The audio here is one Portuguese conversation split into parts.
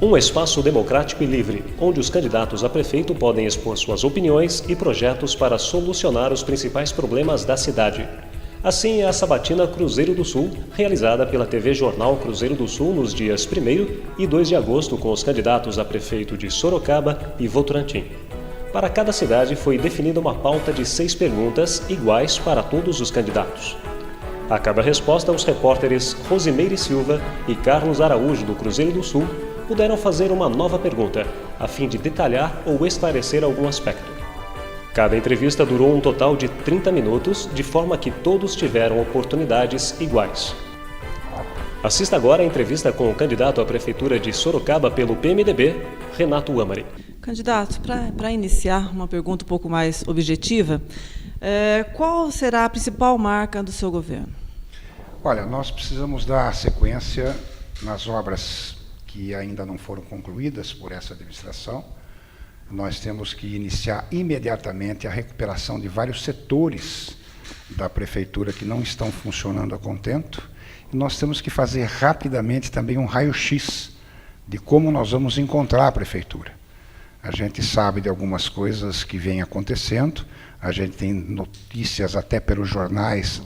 Um espaço democrático e livre, onde os candidatos a prefeito podem expor suas opiniões e projetos para solucionar os principais problemas da cidade. Assim é a sabatina Cruzeiro do Sul, realizada pela TV Jornal Cruzeiro do Sul nos dias 1º e 2 de agosto com os candidatos a prefeito de Sorocaba e Votorantim. Para cada cidade foi definida uma pauta de 6 perguntas iguais para todos os candidatos. A cada resposta, os repórteres Rosimeire Silva e Carlos Araújo do Cruzeiro do Sul puderam fazer uma nova pergunta, a fim de detalhar ou esclarecer algum aspecto. Cada entrevista durou um total de 30 minutos, de forma que todos tiveram oportunidades iguais. Assista agora a entrevista com o candidato à Prefeitura de Sorocaba pelo PMDB, Renato Amari. Candidato, para iniciar uma pergunta um pouco mais objetiva, qual será a principal marca do seu governo? Olha, nós precisamos dar sequência nas obras que ainda não foram concluídas por essa administração. Nós temos que iniciar imediatamente a recuperação de vários setores da prefeitura que não estão funcionando a contento. E nós temos que fazer rapidamente também um raio-x de como nós vamos encontrar a prefeitura. A gente sabe de algumas coisas que vêm acontecendo, a gente tem notícias até pelos jornais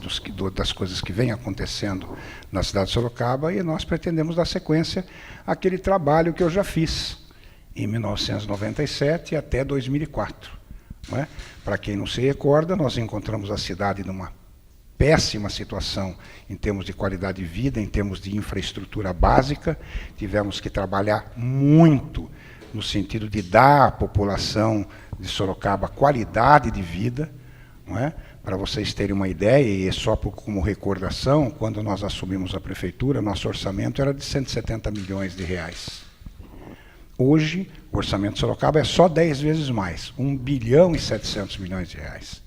das coisas que vêm acontecendo na cidade de Sorocaba, e nós pretendemos dar sequência àquele trabalho que eu já fiz em 1997 até 2004. Não é? Para quem não se recorda, nós encontramos a cidade numa péssima situação em termos de qualidade de vida, em termos de infraestrutura básica. Tivemos que trabalhar muito no sentido de dar à população de Sorocaba qualidade de vida. Não é? Para vocês terem uma ideia, e só como recordação, quando nós assumimos a prefeitura, nosso orçamento era de 170 milhões de reais. Hoje, o orçamento de Sorocaba é só 10 vezes mais, 1 bilhão e 700 milhões de reais.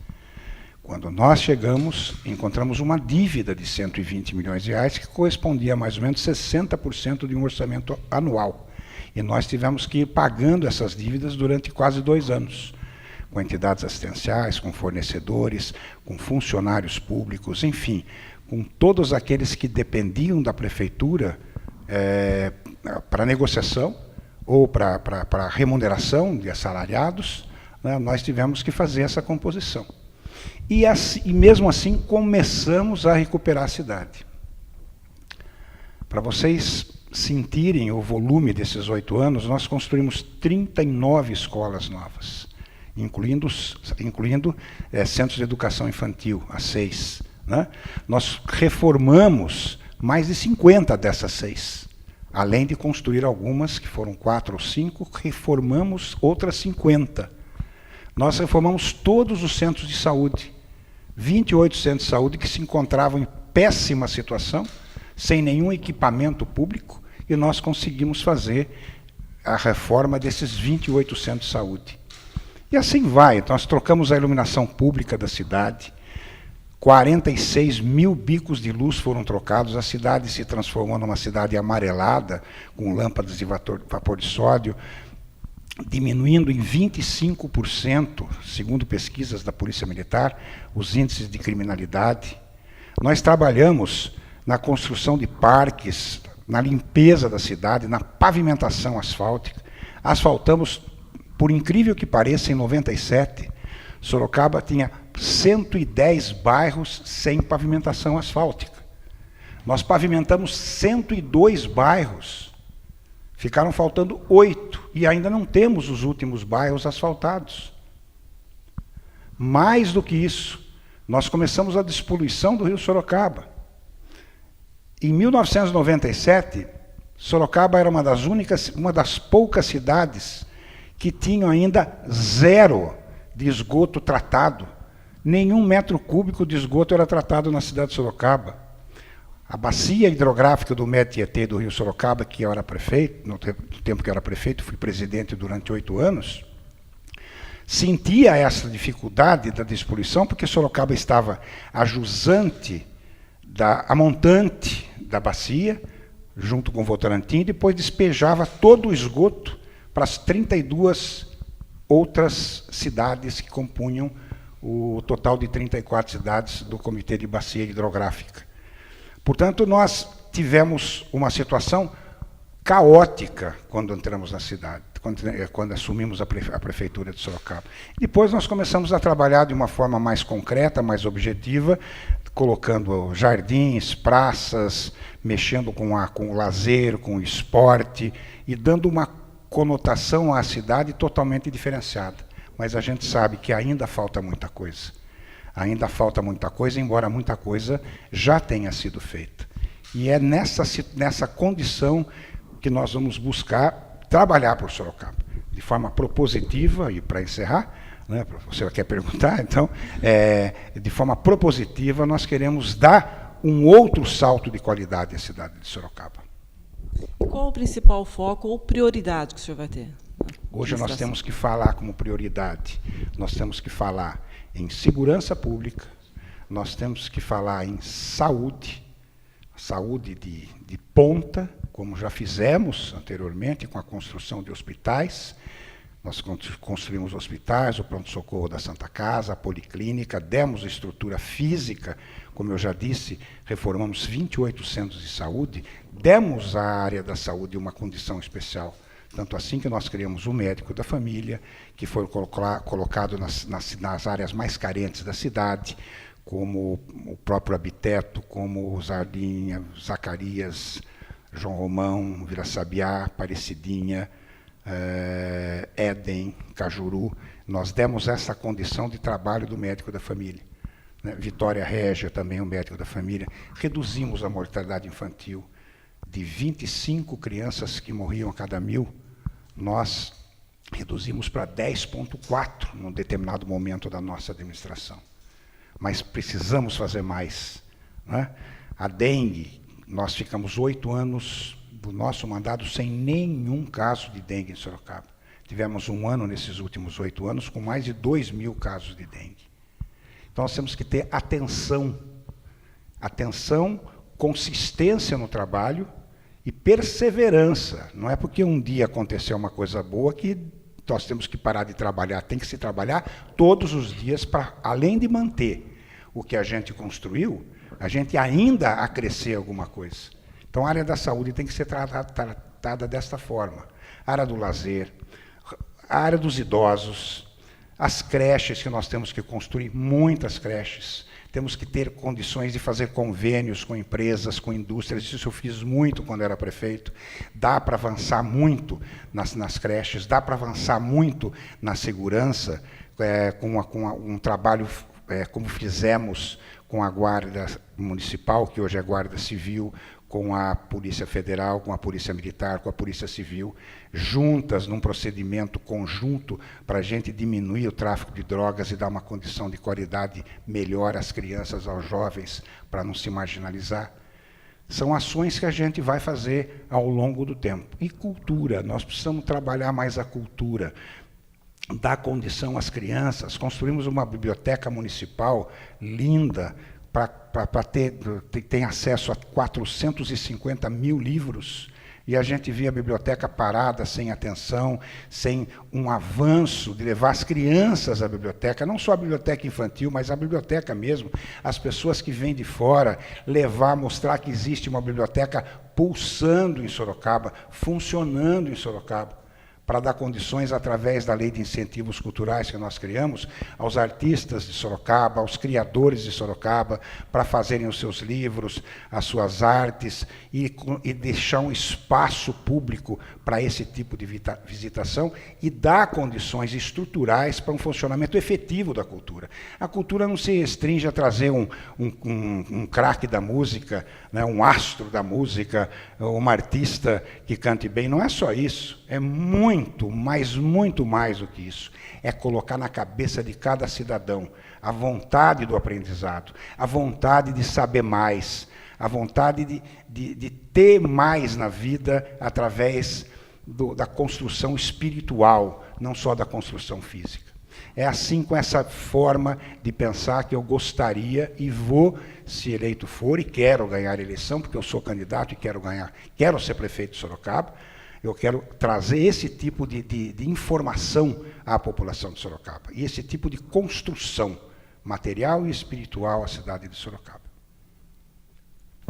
Quando nós chegamos, encontramos uma dívida de 120 milhões de reais, que correspondia a mais ou menos 60% de um orçamento anual. E nós tivemos que ir pagando essas dívidas durante quase 2 anos, com entidades assistenciais, com fornecedores, com funcionários públicos, enfim, com todos aqueles que dependiam da prefeitura para negociação ou para remuneração de assalariados, né, nós tivemos que fazer essa composição. E mesmo assim começamos a recuperar a cidade. Para vocês sentirem o volume desses 8 anos, nós construímos 39 escolas novas, incluindo centros de educação infantil, as 6. Né? Nós reformamos mais de 50 dessas 6. Além de construir algumas, que foram 4 ou 5, reformamos outras 50. Nós reformamos todos os centros de saúde, 28 centros de saúde que se encontravam em péssima situação, sem nenhum equipamento público, e nós conseguimos fazer a reforma desses 28 centros de saúde. E assim vai. Nós trocamos a iluminação pública da cidade, 46 mil bicos de luz foram trocados, a cidade se transformou numa cidade amarelada, com lâmpadas de vapor de sódio, diminuindo em 25%, segundo pesquisas da Polícia Militar, os índices de criminalidade. Nós trabalhamos na construção de parques, na limpeza da cidade, na pavimentação asfáltica. Asfaltamos, por incrível que pareça, em 97, Sorocaba tinha 110 bairros sem pavimentação asfáltica. Nós pavimentamos 102 bairros. Ficaram faltando 8, e ainda não temos os últimos bairros asfaltados. Mais do que isso, nós começamos a despoluição do Rio Sorocaba. Em 1997, Sorocaba era uma das poucas cidades que tinham ainda 0 de esgoto tratado. Nenhum metro cúbico de esgoto era tratado na cidade de Sorocaba. A bacia hidrográfica do Médio-Tietê do Rio Sorocaba, que eu era prefeito, no tempo que eu era prefeito, fui presidente durante 8 anos, sentia essa dificuldade da despoluição, porque Sorocaba estava a jusante, a montante da bacia, junto com Votorantim, e depois despejava todo o esgoto para as 32 outras cidades que compunham o total de 34 cidades do Comitê de Bacia Hidrográfica. Portanto, nós tivemos uma situação caótica quando entramos na cidade, quando assumimos a prefeitura de Sorocaba. Depois nós começamos a trabalhar de uma forma mais concreta, mais objetiva, colocando jardins, praças, mexendo com o lazer, com o esporte, e dando uma conotação à cidade totalmente diferenciada. Mas a gente sabe que ainda falta muita coisa. Ainda falta muita coisa, embora muita coisa já tenha sido feita. E é nessa condição que nós vamos buscar trabalhar por Sorocaba, de forma propositiva, e para encerrar, né, você quer perguntar, então, de forma propositiva, nós queremos dar um outro salto de qualidade à cidade de Sorocaba. E qual o principal foco ou prioridade que o senhor vai ter? Hoje nós temos que falar como prioridade, nós temos que falar em segurança pública, nós temos que falar em saúde, saúde de ponta, como já fizemos anteriormente com a construção de hospitais. Nós construímos hospitais, o pronto-socorro da Santa Casa, a policlínica, demos estrutura física, como eu já disse, reformamos 28 centros de saúde, demos à área da saúde uma condição especial. Tanto assim que nós criamos o médico da família, que foi colocado nas áreas mais carentes da cidade, como o próprio Abiteto, como Zardim, Zacarias, João Romão, Vila Sabiá, Aparecidinha, Éden, Cajuru. Nós demos essa condição de trabalho do médico da família. Né? Vitória Régia, também o médico da família. Reduzimos a mortalidade infantil. De 25 crianças que morriam a cada 1000, nós reduzimos para 10,4 num determinado momento da nossa administração. Mas precisamos fazer mais. Né? A dengue, nós ficamos 8 anos do nosso mandato sem nenhum caso de dengue em Sorocaba. Tivemos um ano nesses últimos 8 anos com mais de 2.000 casos de dengue. Então nós temos que ter atenção, consistência no trabalho e perseverança. Não é porque um dia aconteceu uma coisa boa que nós temos que parar de trabalhar. Tem que se trabalhar todos os dias para, além de manter o que a gente construiu, a gente ainda acrescer alguma coisa. Então, a área da saúde tem que ser tratada desta forma. A área do lazer, a área dos idosos, as creches que nós temos que construir, muitas creches. Temos que ter condições de fazer convênios com empresas, com indústrias. Isso eu fiz muito quando era prefeito. Dá para avançar muito nas creches, dá para avançar muito na segurança, com um trabalho como fizemos com a Guarda Municipal, que hoje é Guarda Civil, com a Polícia Federal, com a Polícia Militar, com a Polícia Civil, juntas num procedimento conjunto para a gente diminuir o tráfico de drogas e dar uma condição de qualidade melhor às crianças, aos jovens, para não se marginalizar. São ações que a gente vai fazer ao longo do tempo. E cultura, nós precisamos trabalhar mais a cultura, dar condição às crianças. Construímos uma biblioteca municipal linda, para ter acesso a 450 mil livros, e a gente via a biblioteca parada, sem atenção, sem um avanço de levar as crianças à biblioteca, não só a biblioteca infantil, mas a biblioteca mesmo, as pessoas que vêm de fora, mostrar que existe uma biblioteca pulsando em Sorocaba, funcionando em Sorocaba, para dar condições, através da lei de incentivos culturais que nós criamos, aos artistas de Sorocaba, aos criadores de Sorocaba, para fazerem os seus livros, as suas artes, e deixar um espaço público para esse tipo de visitação e dar condições estruturais para um funcionamento efetivo da cultura. A cultura não se restringe a trazer um craque da música, né, um astro da música, uma artista que cante bem. Não é só isso, é muito mais do que isso. É colocar na cabeça de cada cidadão a vontade do aprendizado, a vontade de saber mais, a vontade de ter mais na vida através da construção espiritual, não só da construção física. É assim, com essa forma de pensar, que eu gostaria e vou, se eleito for, e quero ganhar a eleição, porque eu sou candidato e quero ser prefeito de Sorocaba. Eu quero trazer esse tipo de informação à população de Sorocaba, e esse tipo de construção material e espiritual à cidade de Sorocaba.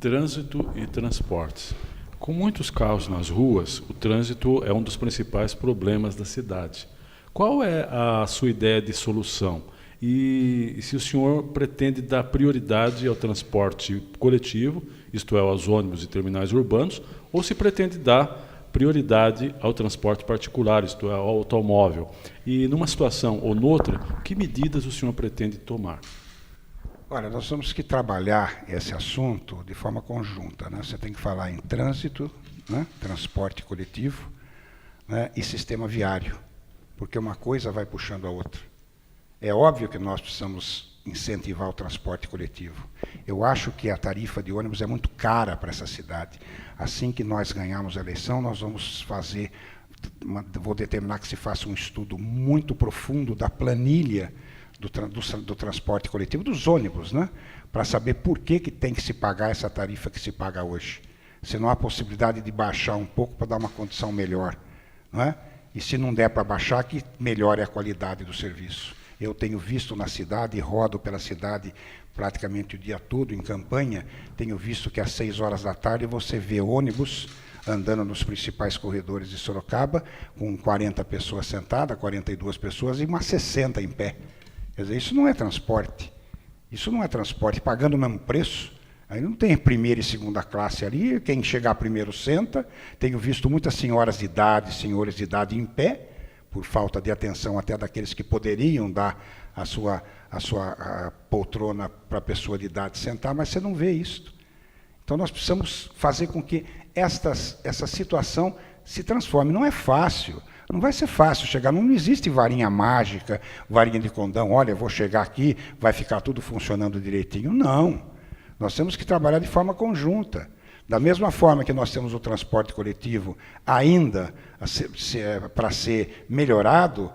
Trânsito e transportes. Com muitos carros nas ruas, o trânsito é um dos principais problemas da cidade. Qual é a sua ideia de solução? E se o senhor pretende dar prioridade ao transporte coletivo, isto é, aos ônibus e terminais urbanos, ou se pretende dar prioridade ao transporte particular, isto é, ao automóvel? E numa situação ou noutra, que medidas o senhor pretende tomar? Olha, nós temos que trabalhar esse assunto de forma conjunta, né? Você tem que falar em trânsito, né? Transporte coletivo, né? E sistema viário, porque uma coisa vai puxando a outra. É óbvio que nós precisamos incentivar o transporte coletivo. Eu acho que a tarifa de ônibus é muito cara para essa cidade. Assim que nós ganharmos a eleição, nós vamos fazer, vou determinar que se faça um estudo muito profundo da planilha do transporte coletivo, dos ônibus, né? Para saber por que tem que se pagar essa tarifa que se paga hoje. Se não há possibilidade de baixar um pouco para dar uma condição melhor, não é? E se não der para baixar, que melhore a qualidade do serviço. Eu tenho visto na cidade, rodo pela cidade praticamente o dia todo em campanha, tenho visto que às 6 horas da tarde você vê ônibus andando nos principais corredores de Sorocaba, com 40 pessoas sentadas, 42 pessoas e umas 60 em pé. Quer dizer, isso não é transporte. Isso não é transporte, pagando o mesmo preço. Aí não tem primeira e segunda classe ali, quem chegar primeiro senta. Tenho visto muitas senhoras de idade, senhores de idade em pé, por falta de atenção até daqueles que poderiam dar a sua poltrona para a pessoa de idade sentar, mas você não vê isso. Então nós precisamos fazer com que essa situação se transforme. Não é fácil. Não vai ser fácil chegar, não existe varinha mágica, varinha de condão, olha, eu vou chegar aqui, vai ficar tudo funcionando direitinho. Não. Nós temos que trabalhar de forma conjunta. Da mesma forma que nós temos o transporte coletivo ainda para ser melhorado,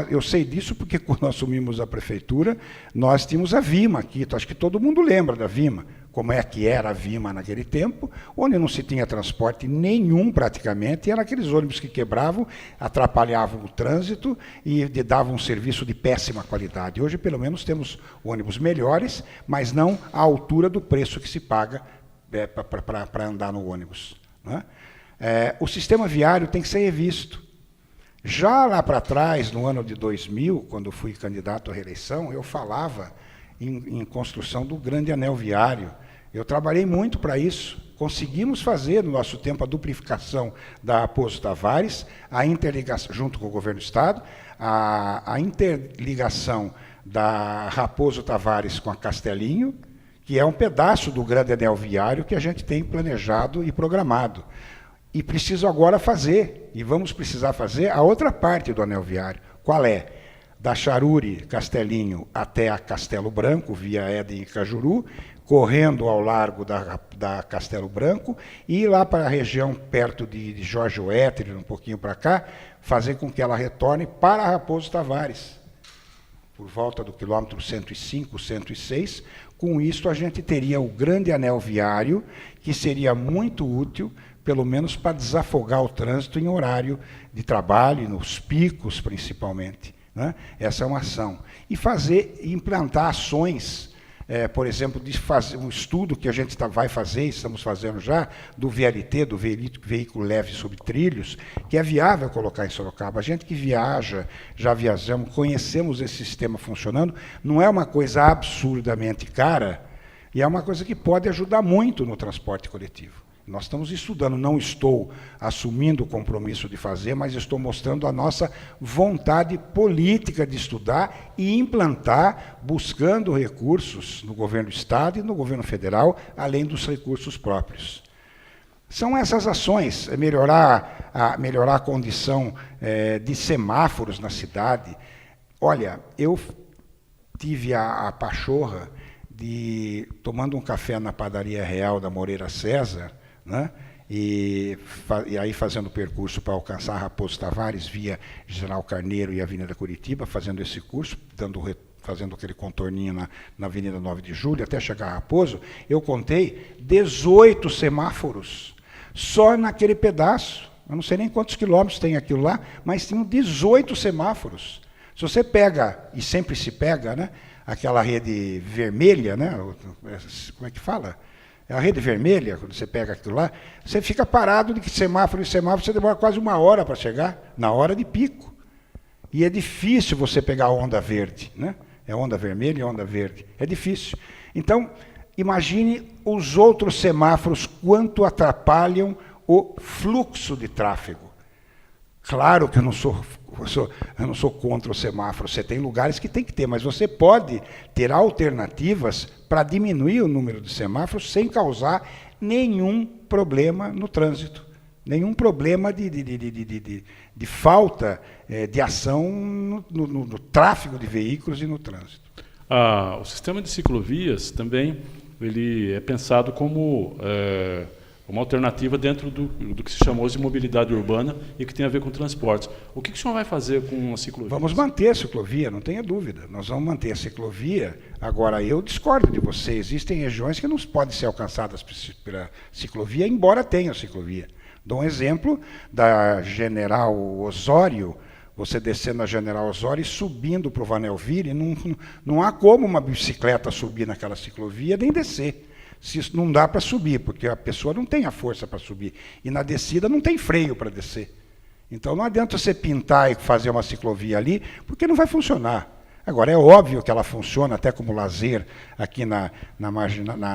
eu sei disso porque quando nós assumimos a prefeitura, nós tínhamos a Vima aqui, acho que todo mundo lembra da Vima, como é que era a Vima naquele tempo, onde não se tinha transporte nenhum praticamente, e eram aqueles ônibus que quebravam, atrapalhavam o trânsito e davam um serviço de péssima qualidade. Hoje, pelo menos, temos ônibus melhores, mas não à altura do preço que se paga para andar no ônibus, né? O sistema viário tem que ser revisto. Já lá para trás, no ano de 2000, quando fui candidato à reeleição, eu falava em construção do grande anel viário. Eu trabalhei muito para isso. Conseguimos fazer, no nosso tempo, a duplicação da Raposo Tavares, a interligação, junto com o governo do Estado, a interligação da Raposo Tavares com a Castelinho, que é um pedaço do grande anel viário que a gente tem planejado e programado. E preciso agora fazer, e vamos precisar fazer a outra parte do anel viário. Qual é? Da Charuri, Castelinho, até a Castelo Branco, via Éden e Cajuru, correndo ao largo da Castelo Branco, e ir lá para a região perto de Jorge Oetter, um pouquinho para cá, fazer com que ela retorne para Raposo Tavares, por volta do quilômetro 105, 106. Com isso, a gente teria o grande anel viário, que seria muito útil, pelo menos para desafogar o trânsito em horário de trabalho, nos picos principalmente, né? Essa é uma ação. E implantar ações, por exemplo, de fazer um estudo que a gente vai fazer, estamos fazendo já, do VLT, do veículo leve sobre trilhos, que é viável colocar em Sorocaba. A gente que viaja, já viajamos, conhecemos esse sistema funcionando, não é uma coisa absurdamente cara, e é uma coisa que pode ajudar muito no transporte coletivo. Nós estamos estudando, não estou assumindo o compromisso de fazer, mas estou mostrando a nossa vontade política de estudar e implantar, buscando recursos no governo do Estado e no governo federal, além dos recursos próprios. São essas ações, melhorar a condição de semáforos na cidade. Olha, eu tive a pachorra de, tomando um café na padaria Real da Moreira César, né? E aí fazendo o percurso para alcançar Raposo Tavares via General Carneiro e Avenida Curitiba, fazendo esse curso, fazendo aquele contorninho na Avenida 9 de Julho, até chegar a Raposo, eu contei 18 semáforos, só naquele pedaço. Eu não sei nem quantos quilômetros tem aquilo lá, mas tinham 18 semáforos. Se você pega, e sempre se pega, né, aquela rede vermelha, né, como é que fala? A rede vermelha, quando você pega aquilo lá, você fica parado de semáforo em semáforo, você demora quase 1 hora para chegar, na hora de pico. E é difícil você pegar a onda verde, né? É onda vermelha e onda verde. É difícil. Então, imagine os outros semáforos, quanto atrapalham o fluxo de tráfego. Claro que eu não sou contra o semáforo, você tem lugares que tem que ter, mas você pode ter alternativas para diminuir o número de semáforos sem causar nenhum problema no trânsito, nenhum problema de falta de ação no tráfego de veículos e no trânsito. O sistema de ciclovias também ele é pensado como uma alternativa dentro do que se chamou de mobilidade urbana e que tem a ver com transportes. O que o senhor vai fazer com a ciclovia? Vamos manter a ciclovia, não tenha dúvida. Nós vamos manter a ciclovia. Agora, eu discordo de você. Existem regiões que não podem ser alcançadas pela ciclovia, embora tenham ciclovia. Dou um exemplo da General Osório. Você descendo a General Osório e subindo para o Vanelville, não há como uma bicicleta subir naquela ciclovia nem descer. Se isso não dá para subir, porque a pessoa não tem a força para subir. E na descida não tem freio para descer. Então não adianta você pintar e fazer uma ciclovia ali, porque não vai funcionar. Agora, é óbvio que ela funciona até como lazer aqui na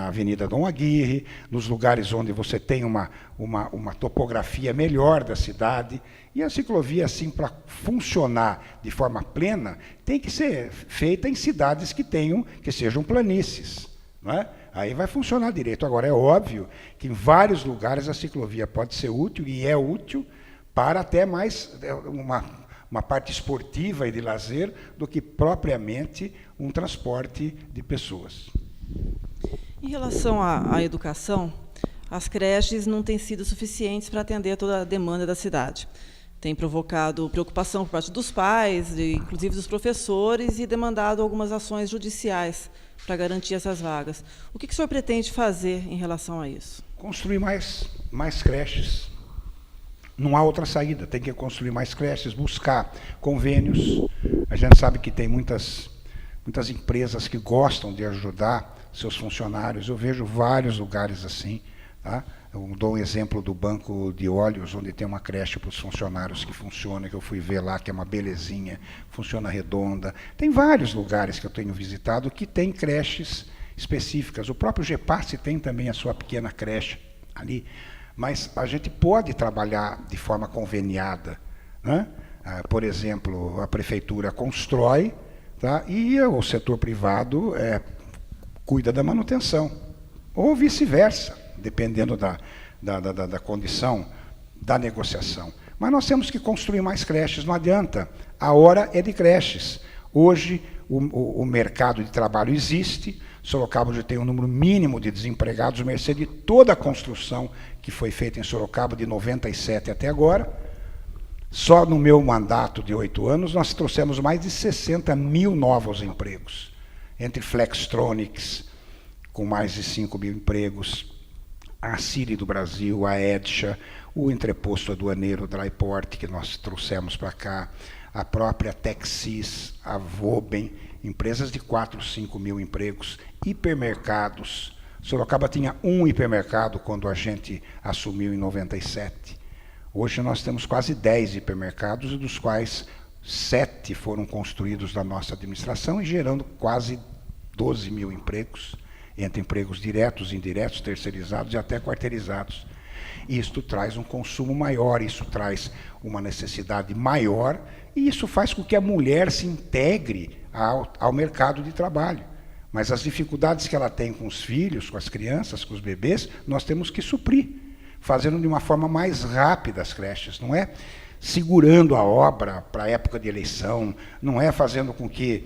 Avenida Dom Aguirre, nos lugares onde você tem uma topografia melhor da cidade. E a ciclovia, assim, para funcionar de forma plena, tem que ser feita em cidades que sejam planícies, não é? Aí vai funcionar direito. Agora, é óbvio que em vários lugares a ciclovia pode ser útil, e é útil para até mais uma parte esportiva e de lazer do que propriamente um transporte de pessoas. Em relação à educação, as creches não têm sido suficientes para atender toda a demanda da cidade. Tem provocado preocupação por parte dos pais, inclusive dos professores, e demandado algumas ações judiciais para garantir essas vagas. O que o senhor pretende fazer em relação a isso? Construir mais creches. Não há outra saída, tem que construir mais creches, buscar convênios. A gente sabe que tem muitas empresas que gostam de ajudar seus funcionários. Eu vejo vários lugares assim, tá? Eu dou um exemplo do Banco de Óleos, onde tem uma creche para os funcionários que funciona, que eu fui ver lá, que é uma belezinha, funciona redonda. Tem vários lugares que eu tenho visitado que tem creches específicas. O próprio GEPASSE tem também a sua pequena creche ali. Mas a gente pode trabalhar de forma conveniada, né? Por exemplo, a prefeitura constrói, tá? E o setor privado cuida da manutenção, ou vice-versa, dependendo da condição da negociação. Mas nós temos que construir mais creches, não adianta. A hora é de creches. Hoje, o mercado de trabalho existe. Sorocaba já tem um número mínimo de desempregados, mercê de toda a construção que foi feita em Sorocaba de 97 até agora. Só no meu mandato de 8 anos, nós trouxemos mais de 60 mil novos empregos, entre Flextronics, com mais de 5 mil empregos, a Ciri do Brasil, a Edsha, o entreposto aduaneiro Dryport, que nós trouxemos para cá, a própria Texis, a Voben, empresas de 4, 5 mil empregos, hipermercados. Sorocaba tinha um hipermercado quando a gente assumiu em 97. Hoje nós temos quase 10 hipermercados, dos quais 7 foram construídos da nossa administração e gerando quase 12 mil empregos, entre empregos diretos, indiretos, terceirizados e até quarteirizados. Isto traz um consumo maior, isso traz uma necessidade maior, e isso faz com que a mulher se integre ao mercado de trabalho. Mas as dificuldades que ela tem com os filhos, com as crianças, com os bebês, nós temos que suprir, fazendo de uma forma mais rápida as creches. Não é segurando a obra para a época de eleição, não é fazendo com que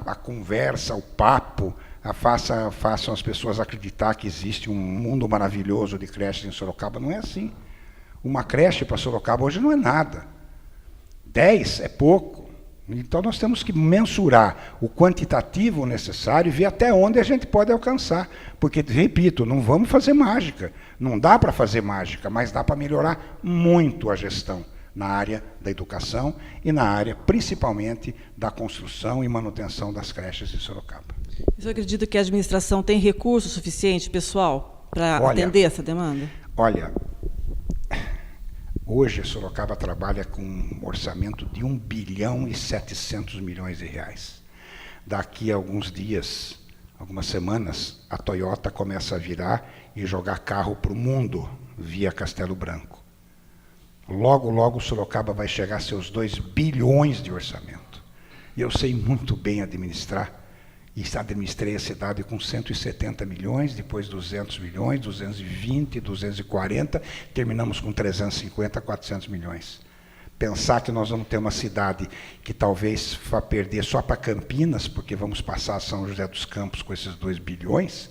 a conversa, o papo, façam as pessoas acreditar que existe um mundo maravilhoso de creches em Sorocaba. Não é assim. Uma creche para Sorocaba hoje não é nada. 10 é pouco. Então nós temos que mensurar o quantitativo necessário e ver até onde a gente pode alcançar. Porque, repito, não vamos fazer mágica. Não dá para fazer mágica, mas dá para melhorar muito a gestão na área da educação e na área, principalmente, da construção e manutenção das creches em Sorocaba. O senhor acredita que a administração tem recurso suficiente, pessoal, para Olha, atender essa demanda? Olha, hoje Sorocaba trabalha com um orçamento de 1 bilhão e 700 milhões de reais. Daqui a alguns dias, algumas semanas, a Toyota começa a virar e jogar carro para o mundo via Castelo Branco. Logo, logo, Sorocaba vai chegar a seus 2 bilhões de orçamento. E eu sei muito bem administrar. E administrei a cidade com 170 milhões, depois 200 milhões, 220, 240, terminamos com 350, 400 milhões. Pensar que nós vamos ter uma cidade que talvez vá perder só para Campinas, porque vamos passar a São José dos Campos com esses 2 bilhões,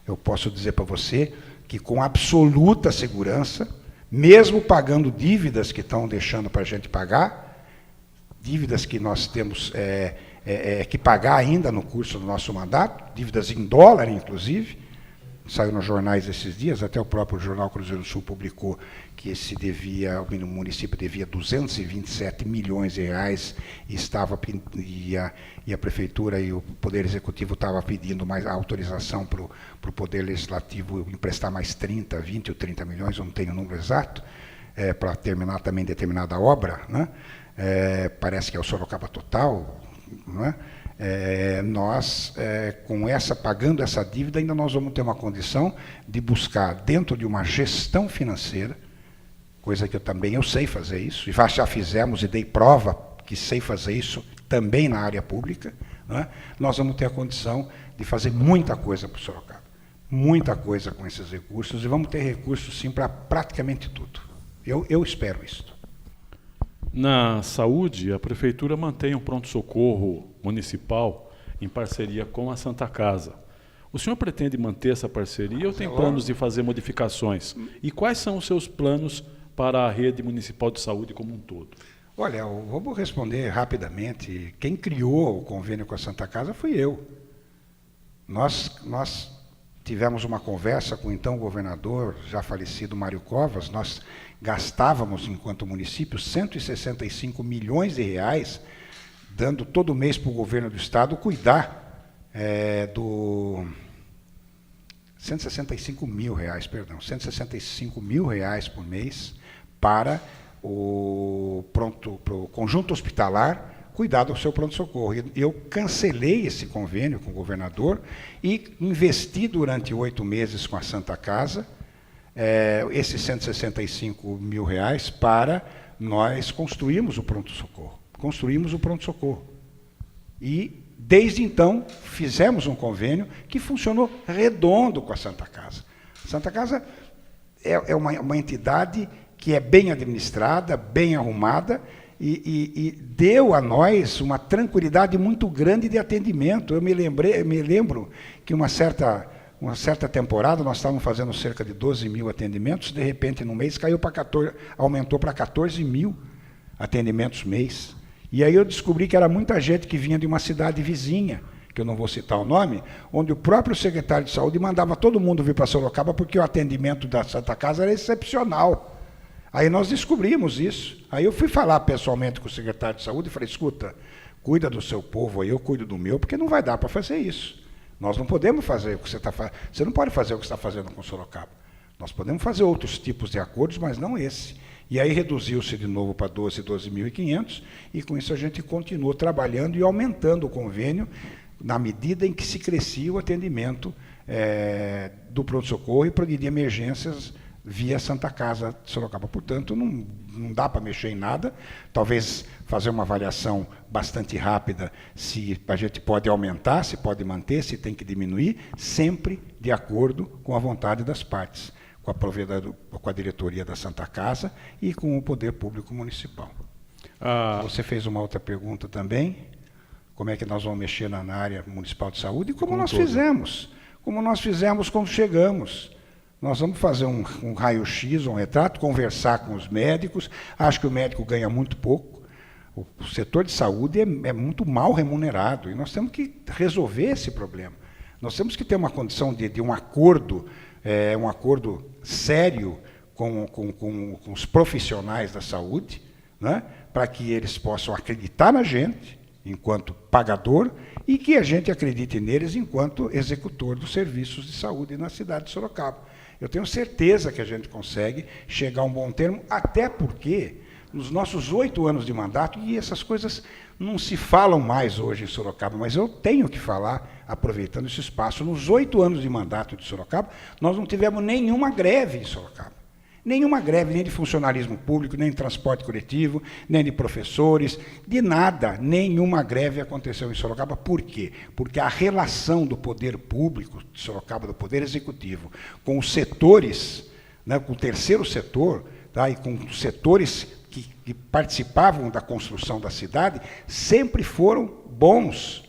eu posso dizer para você que com absoluta segurança, mesmo pagando dívidas que estão deixando para a gente pagar, dívidas que nós temos que pagar ainda no curso do nosso mandato, dívidas em dólar, inclusive, saiu nos jornais esses dias, até o próprio jornal Cruzeiro do Sul publicou que o município devia 227 milhões de reais e a prefeitura e o Poder Executivo estavam pedindo mais autorização para o Poder Legislativo emprestar mais 30, 20 ou 30 milhões, eu não tenho o número exato, para terminar também determinada obra, né? Parece que é o Sorocaba Total, não é? Pagando essa dívida, ainda nós vamos ter uma condição de buscar, dentro de uma gestão financeira, coisa que eu sei fazer isso, e já fizemos e dei prova que sei fazer isso também na área pública, não é? Nós vamos ter a condição de fazer muita coisa para o Sorocaba, muita coisa com esses recursos, e vamos ter recursos sim para praticamente tudo. Eu espero isso. Na saúde, a Prefeitura mantém um pronto-socorro municipal em parceria com a Santa Casa. O senhor pretende manter essa parceria ou tem planos de fazer modificações? E quais são os seus planos para a rede municipal de saúde como um todo? Olha, eu vou responder rapidamente. Quem criou o convênio com a Santa Casa fui eu. Nós tivemos uma conversa com o então governador, já falecido Mário Covas. Nós gastávamos, enquanto município, 165 milhões de reais, dando todo mês para o governo do Estado cuidar 165 mil reais por mês para o conjunto hospitalar cuidar do seu pronto-socorro. Eu cancelei esse convênio com o governador e investi durante 8 meses com a Santa Casa esses 165 mil reais para nós construirmos o pronto-socorro. E, desde então, fizemos um convênio que funcionou redondo com a Santa Casa. A Santa Casa é uma entidade que é bem administrada, bem arrumada, e deu a nós uma tranquilidade muito grande de atendimento. Eu me lembro que uma certa temporada nós estávamos fazendo cerca de 12 mil atendimentos, de repente no mês aumentou para 14 mil atendimentos mês. E aí eu descobri que era muita gente que vinha de uma cidade vizinha, que eu não vou citar o nome, onde o próprio secretário de saúde mandava todo mundo vir para Sorocaba porque o atendimento da Santa Casa era excepcional. Aí nós descobrimos isso. Aí eu fui falar pessoalmente com o secretário de saúde e falei, escuta, cuida do seu povo aí, eu cuido do meu, porque não vai dar para fazer isso. Nós não podemos fazer o que você está fazendo. Você não pode fazer o que você está fazendo com Sorocaba. Nós podemos fazer outros tipos de acordos, mas não esse. E aí reduziu-se de novo para 12.500, e com isso a gente continuou trabalhando e aumentando o convênio na medida em que se crescia o atendimento do pronto-socorro e de emergências via Santa Casa de Sorocaba. Portanto, não dá para mexer em nada, talvez fazer uma avaliação bastante rápida se a gente pode aumentar, se pode manter, se tem que diminuir, sempre de acordo com a vontade das partes, com a diretoria da Santa Casa e com o Poder Público Municipal. Você fez uma outra pergunta também, como é que nós vamos mexer na área municipal de saúde, e como nós fizemos quando chegamos. Nós vamos fazer um raio-x, um retrato, conversar com os médicos. Acho que o médico ganha muito pouco. O setor de saúde é muito mal remunerado, e nós temos que resolver esse problema. Nós temos que ter uma condição de um acordo sério com os profissionais da saúde, né, para que eles possam acreditar na gente enquanto pagador, e que a gente acredite neles enquanto executor dos serviços de saúde na cidade de Sorocaba. Eu tenho certeza que a gente consegue chegar a um bom termo, até porque, nos nossos 8 anos de mandato, e essas coisas não se falam mais hoje em Sorocaba, mas eu tenho que falar, aproveitando esse espaço, nos 8 anos de mandato de Sorocaba, nós não tivemos nenhuma greve em Sorocaba. Nenhuma greve, nem de funcionalismo público, nem de transporte coletivo, nem de professores, de nada, nenhuma greve aconteceu em Sorocaba. Por quê? Porque a relação do poder público de Sorocaba, do poder executivo, com os setores, né, com o terceiro setor, tá, e com os setores que participavam da construção da cidade, sempre foram bons.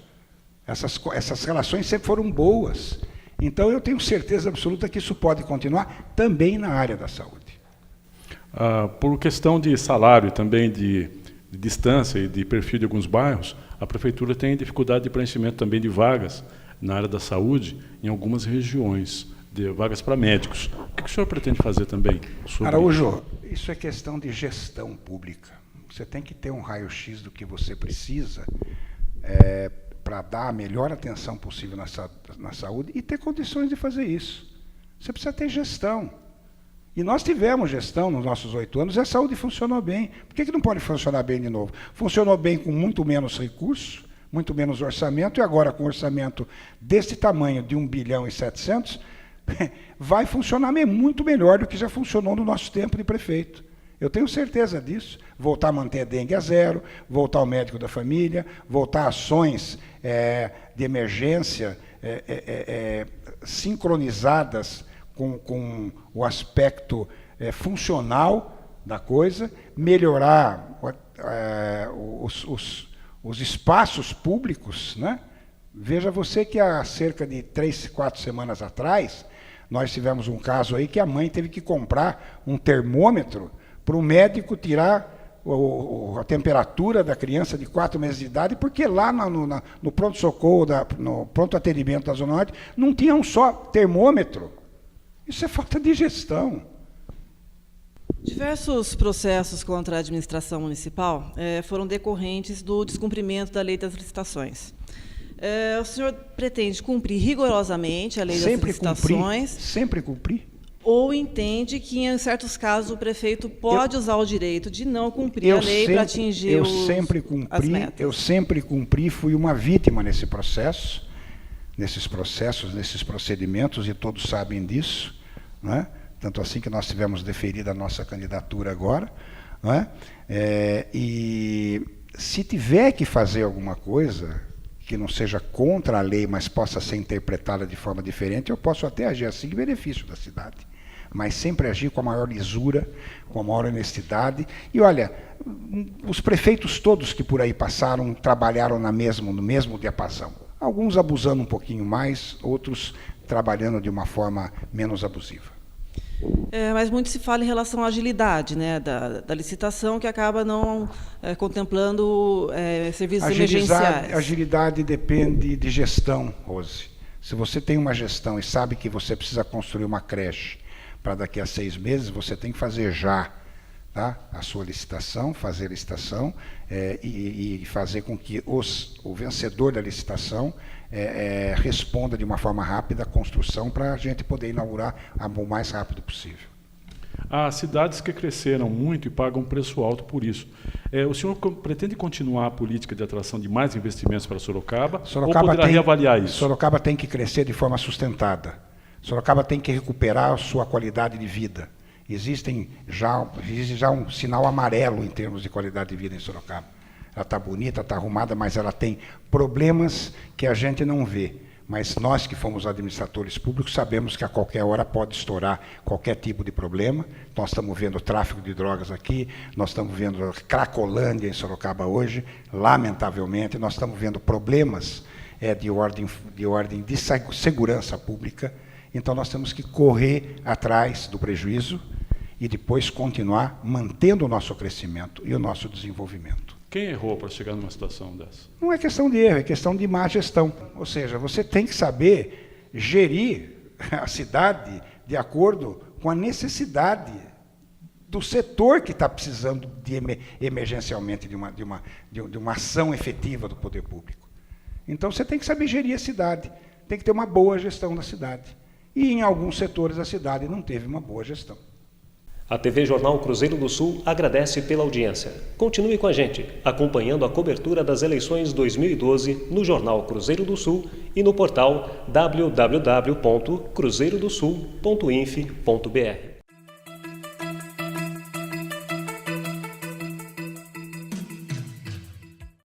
Essas relações sempre foram boas. Então, eu tenho certeza absoluta que isso pode continuar também na área da saúde. Por questão de salário e também de distância e de perfil de alguns bairros, a Prefeitura tem dificuldade de preenchimento também de vagas na área da saúde em algumas regiões, de vagas para médicos. O que o senhor pretende fazer também? Araújo, isso é questão de gestão pública. Você tem que ter um raio-x do que você precisa para dar a melhor atenção possível na saúde e ter condições de fazer isso. Você precisa ter gestão. E nós tivemos gestão nos nossos 8 anos e a saúde funcionou bem. Por que não pode funcionar bem de novo? Funcionou bem com muito menos recursos, muito menos orçamento, e agora com orçamento desse tamanho, de 1 bilhão e 700, vai funcionar muito melhor do que já funcionou no nosso tempo de prefeito. Eu tenho certeza disso. Voltar a manter a dengue a zero, voltar ao médico da família, voltar a ações de emergência sincronizadas com o aspecto funcional da coisa, melhorar os espaços públicos, né? Veja você que há cerca de 3, 4 semanas atrás, nós tivemos um caso aí que a mãe teve que comprar um termômetro para o médico tirar a temperatura da criança de 4 meses de idade, porque lá no pronto-socorro, no pronto-atendimento da Zona Norte, não tinha um só termômetro. Isso é falta de gestão. Diversos processos contra a administração municipal foram decorrentes do descumprimento da lei das licitações. O senhor pretende cumprir rigorosamente a lei das licitações? Sempre cumprir. Ou entende que, em certos casos, o prefeito pode usar o direito de não cumprir a lei para atingir as metas? Eu sempre cumpri, fui uma vítima nesses procedimentos, e todos sabem disso, não é? Tanto assim que nós tivemos deferida a nossa candidatura agora, não é? E se tiver que fazer alguma coisa que não seja contra a lei, mas possa ser interpretada de forma diferente, eu posso até agir assim em benefício da cidade, mas sempre agir com a maior lisura, com a maior honestidade. E olha, os prefeitos todos que por aí passaram trabalharam no mesmo diapasão. Alguns abusando um pouquinho mais, outros trabalhando de uma forma menos abusiva. Mas muito se fala em relação à agilidade, né, da licitação, que acaba não contemplando serviços emergenciais. Agilidade depende de gestão, Rose. Se você tem uma gestão e sabe que você precisa construir uma creche para daqui a 6 meses, você tem que fazer já, tá, a sua licitação, fazer a licitação e fazer com que o vencedor da licitação responda de uma forma rápida a construção para a gente poder inaugurar o mais rápido possível. Há cidades que cresceram muito e pagam preço alto por isso. O senhor pretende continuar a política de atração de mais investimentos para Sorocaba ou poderá reavaliar isso? Sorocaba tem que crescer de forma sustentada. Sorocaba tem que recuperar a sua qualidade de vida. Existe já um sinal amarelo em termos de qualidade de vida em Sorocaba. Ela está bonita, está arrumada, mas ela tem problemas que a gente não vê. Mas nós que fomos administradores públicos sabemos que a qualquer hora pode estourar qualquer tipo de problema. Nós estamos vendo o tráfico de drogas aqui, nós estamos vendo a Cracolândia em Sorocaba hoje, lamentavelmente, nós estamos vendo problemas de ordem de segurança pública. Então nós temos que correr atrás do prejuízo e depois continuar mantendo o nosso crescimento e o nosso desenvolvimento. Quem errou para chegar numa situação dessa? Não é questão de erro, é questão de má gestão. Ou seja, você tem que saber gerir a cidade de acordo com a necessidade do setor que está precisando emergencialmente de uma ação efetiva do poder público. Então, você tem que saber gerir a cidade, tem que ter uma boa gestão da cidade. E, em alguns setores, a cidade não teve uma boa gestão. A TV Jornal Cruzeiro do Sul agradece pela audiência. Continue com a gente, acompanhando a cobertura das eleições 2012 no Jornal Cruzeiro do Sul e no portal www.cruzeirodosul.inf.br.